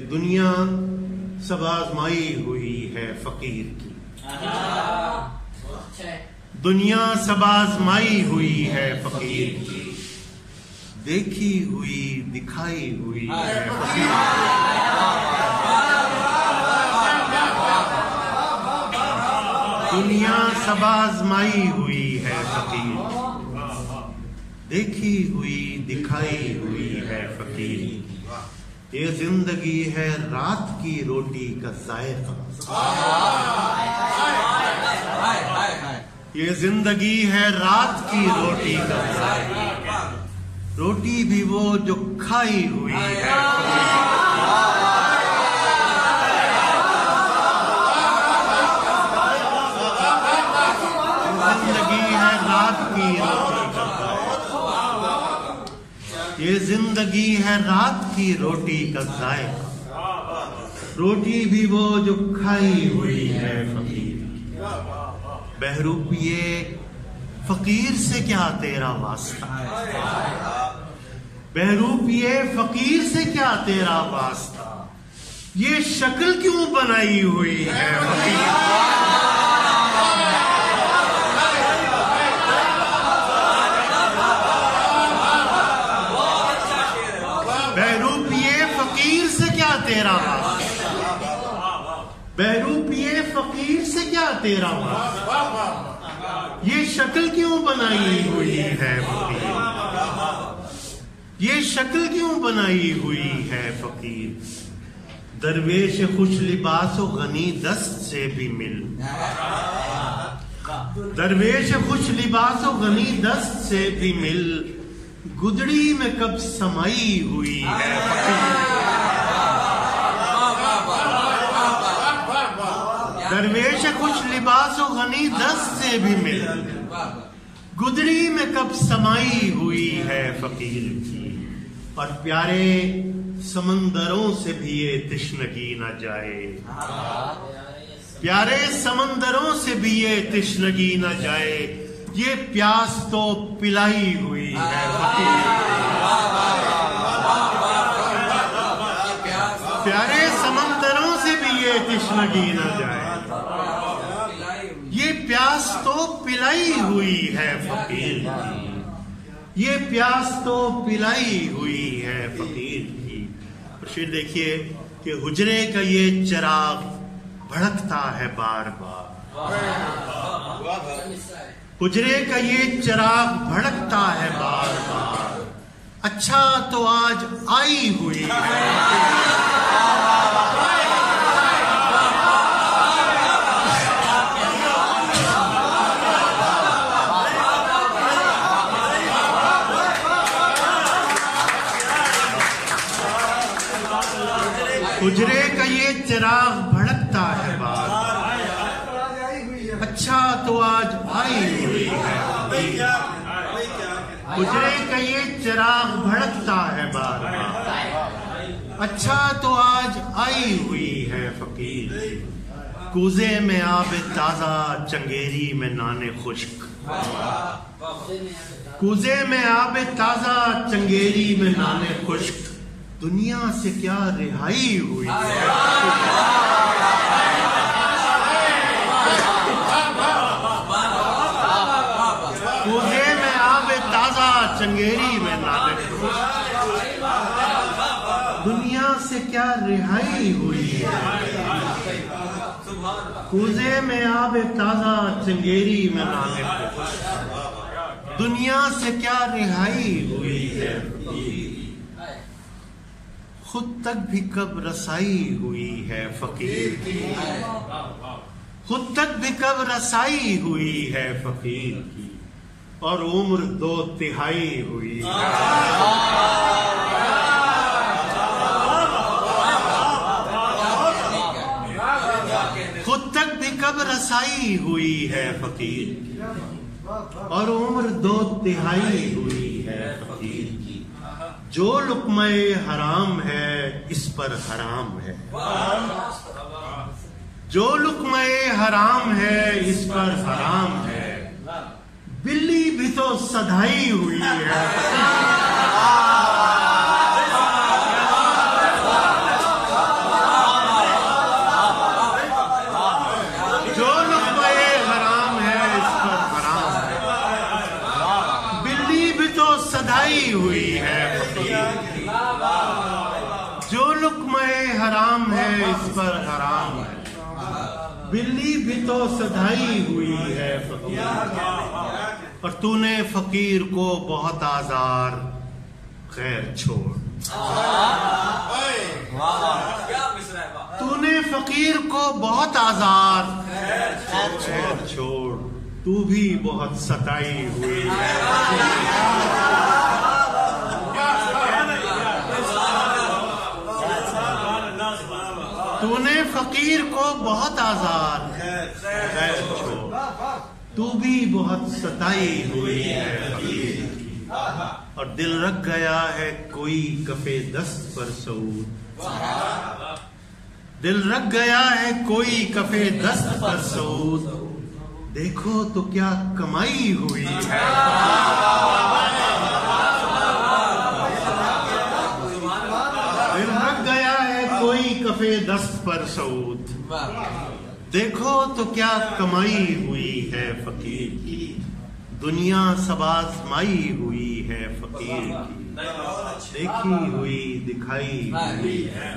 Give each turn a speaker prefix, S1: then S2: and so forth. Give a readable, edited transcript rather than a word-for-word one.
S1: दुनिया सब आजमाई हुई है फकीर की। दुनिया सब आजमाई हुई है फकीर की, देखी हुई दिखाई हुई है फकीर की। दुनिया सब आजमाई हुई है फकीर की, देखी हुई दिखाई हुई है फकीर की। ये जिंदगी है रात की रोटी का जायका, ये जिंदगी है रात की रोटी का जायका, रोटी भी वो जो खाई हुई है। जिंदगी है रात की रोटी का जायका, ये जिंदगी है रात की रोटी का जायका, रोटी भी वो जो खाई हुई है फकीर। बहरूपिए फकीर से क्या तेरा वास्ता, बहरूपिए फकीर से क्या तेरा वास्ता, ये शक्ल क्यों बनाई हुई है फकीर। बहरूपिए फकीर से क्या तेरा वास्ता, बहरूपिए फकीर से क्या तेरा वास्ता, ये शक्ल क्यों बनाई हुई है फकीर, ये शक्ल क्यों बनाई हुई है फकीर। दरवेश खुश लिबासो गनी दस्त से भी मिल, दरवेश खुश लिबासो गनी दस्त से भी मिल, गुदड़ी में कब समाई हुई है फकीर। दरवेश खुश लिबासो गनी दस्त से भी मिल, गुदड़ी में कब समाई हुई है फकीर की। और प्यारे समंदरों से भी ये तिश्नगी न जाए, प्यारे समंदरों से भी ये तिश्नगी न जाए, ये प्यास तो पिलाई हुई है फकीर। प्यारे समंदरों से भी ये तिश्नगी न जाए, ये प्यास तो पिलाई हुई है फकीर की, ये प्यास तो पिलाई हुई है फकीर की। और फिर देखिए कि हुजरे का ये चिराग भड़कता है बार बार, हुजरे का ये चिराग भड़कता है बार बार, अच्छा तो आज आई हुई है। हुजरे का ये चिराग भड़कता है बार, अच्छा तो आज आई हुई है। हुजरे का ये चिराग भड़कता है बार, अच्छा तो आज आई हुई है फकीर। कूजे में आब ताजा चंगेरी में नाने खुश्क, कूजे में आब ताजा चंगेरी में नाने खुश्क, दुनिया से क्या रिहाई हुई है। कूजे में आबे ताजा चंगेरी में नाने खुश्क, दुनिया से क्या रिहाई हुई है। कूजे में आबे ताजा चंगेरी में नाने खुश्क, दुनिया से क्या रिहाई हुई है। खुद तक भी कब रसाई हुई है फकीर की, खुद तक भी कब रसाई हुई है फकीर की, और उम्र 2/3 हुई है। खुद तक भी कब रसाई हुई है फकीर की, और उम्र 2/3 हुई है फकीर की। जो लुक़्मा हराम है इस पर हराम है, जो लुक़्मा हराम है इस पर हराम है, बिल्ली भी तो सधाई हुई है। है इस पर हराम है। बिल्ली भी तो सधाई हुई है फकीर, और तूने फकीर को बहुत आजार, खैर छोड़। तूने फकीर को बहुत आजार, खैर छोड़। तू भी बहुत सताई हुई है। तूने फकीर को बहुत आजार, खैर छोड़। तू भी बहुत सताई हुई है फकीर की, और दिल रख गया है कोई कफे दस्त पर सऊद। दिल रख गया है कोई कफे दस्त पर सऊद। देखो तो क्या कमाई हुई है। दिल रख गया है कोई कफे दस्त पर सऊद। देखो तो क्या कमाई हुई है फकीर की, दुनिया सब आजमाई हुई है फकीर की, देखी हुई दिखाई हुई है।